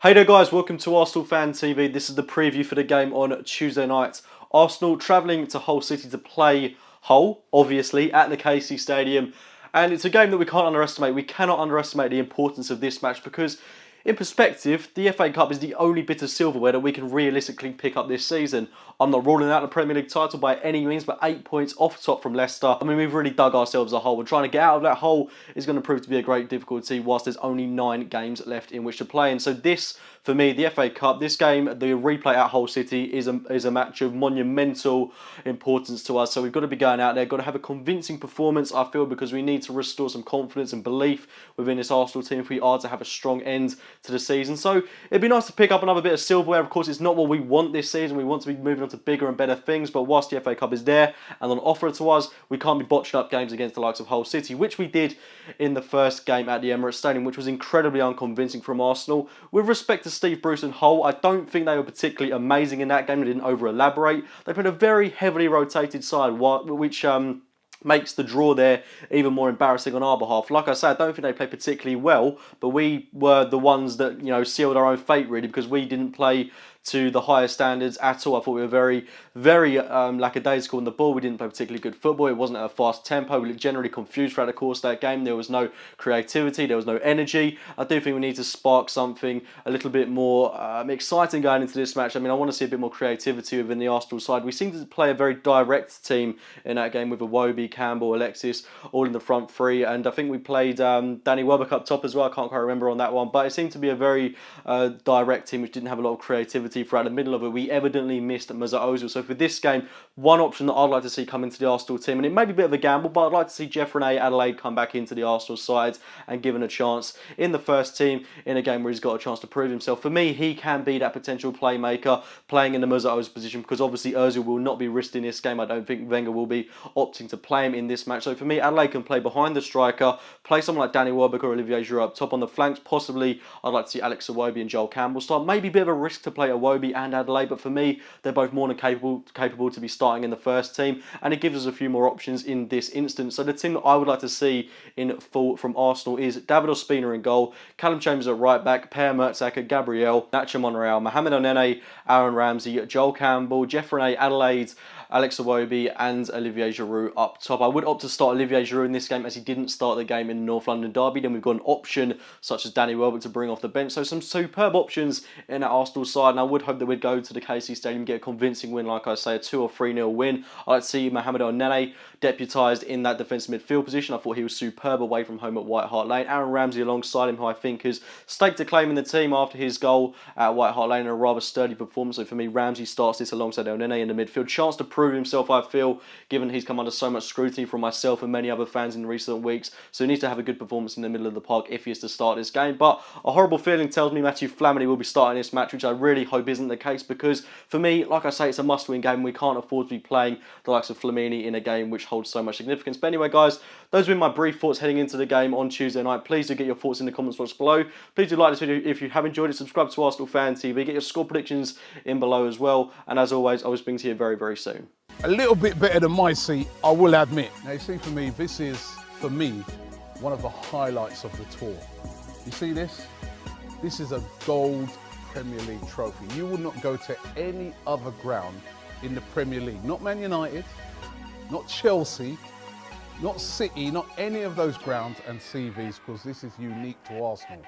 Hey there guys, welcome to Arsenal Fan TV. This is the preview for the game on Tuesday night. Arsenal travelling to Hull City to play Hull, obviously, at the KC Stadium. And it's a game that we can't underestimate. We cannot underestimate the importance of this match because, in perspective, the FA Cup is the only bit of silverware that we can realistically pick up this season. I'm not ruling out the Premier League title by any means, but 8 points off top from Leicester. I mean, we've really dug ourselves a hole. We're trying to get out of that hole is going to prove to be a great difficulty whilst there's only 9 games left in which to play. And so this, for me, the FA Cup, this game, the replay at Hull City is a match of monumental importance to us. So we've got to be going out there, got to have a convincing performance, I feel, because we need to restore some confidence and belief within this Arsenal team if we are to have a strong end to the season. So it'd be nice to pick up another bit of silverware. Of course, it's not what we want this season. We want to be moving on to bigger and better things, but whilst the FA Cup is there and on offer to us, we can't be botching up games against the likes of Hull City, which we did in the first game at the Emirates Stadium, which was incredibly unconvincing from Arsenal. With respect to Steve Bruce and Hull, I don't think they were particularly amazing in that game. They didn't over-elaborate. They played a very heavily rotated side, which makes the draw there even more embarrassing on our behalf. Like I said, I don't think they played particularly well, but we were the ones that, you know, sealed our own fate really, because we didn't play to the highest standards at all. I thought we were very lackadaisical in the ball. We didn't play particularly good football. It wasn't at a fast tempo. We looked generally confused throughout the course of that game. There was no creativity. There was no energy. I do think we need to spark something a little bit more exciting going into this match. I mean, I want to see a bit more creativity within the Arsenal side. We seem to play a very direct team in that game with Iwobi, Campbell, Alexis, all in the front three. And I think we played Danny Welbeck up top as well. I can't quite remember on that one. But it seemed to be a very direct team which didn't have a lot of creativity throughout the middle of it. We evidently missed Mesut Ozil. So for this game, one option that I'd like to see come into the Arsenal team, and it may be a bit of a gamble, but I'd like to see Jeffrey Adelaide come back into the Arsenal side and given a chance in the first team in a game where he's got a chance to prove himself. For me, he can be that potential playmaker playing in the Mesut Ozil position, because obviously Ozil will not be risked in this game. I don't think Wenger will be opting to play him in this match. So for me, Adelaide can play behind the striker, play someone like Danny Welbeck or Olivier Giroud up top on the flanks. Possibly, I'd like to see Alex Iwobi and Joel Campbell start. Maybe a bit of a risk to play Iwobi and Adelaide, but for me, they're both more than capable to be starting in the first team, and it gives us a few more options in this instance. So the team that I would like to see in full from Arsenal is David Ospina in goal, Callum Chambers at right back, Per Mertesacker, Gabriel, Nacho Monreal, Mohamed Elneny, Aaron Ramsey, Joel Campbell, Jeffrey Adelaide, Alex Iwobi and Olivier Giroud up top. I would opt to start Olivier Giroud in this game as he didn't start the game in the North London derby. Then we've got an option such as Danny Welbeck to bring off the bench. So some superb options in that Arsenal side, and I would hope that we'd go to the KC Stadium and get a convincing win, like I say, a 2 or 3-0 win. I'd like to see Mohamed Elneny deputised in that defensive midfield position. I thought he was superb away from home at White Hart Lane. Aaron Ramsey alongside him, who I think has staked a claim in the team after his goal at White Hart Lane, in a rather sturdy performance. So for me, Ramsey starts this alongside Elneny in the midfield. Chance to prove himself, I feel, given he's come under so much scrutiny from myself and many other fans in recent weeks. So he needs to have a good performance in the middle of the park if he is to start this game. But a horrible feeling tells me Matthew Flamini will be starting this match, which I really hope isn't the case, because for me, like I say, it's a must-win game. We can't afford to be playing the likes of Flamini in a game which holds so much significance. But anyway, guys, those have been my brief thoughts heading into the game on Tuesday night. Please do get your thoughts in the comments box below. Please do like this video if you have enjoyed it. Subscribe to Arsenal Fan TV. Get your score predictions in below as well. And as always, I will speak to you very, very soon. A little bit better than my seat, I will admit. Now, you see, for me, this is, for me, one of the highlights of the tour. You see this? This is a gold Premier League trophy. You will not go to any other ground in the Premier League. Not Man United, not Chelsea, not City, not any of those grounds and see these, because this is unique to Arsenal.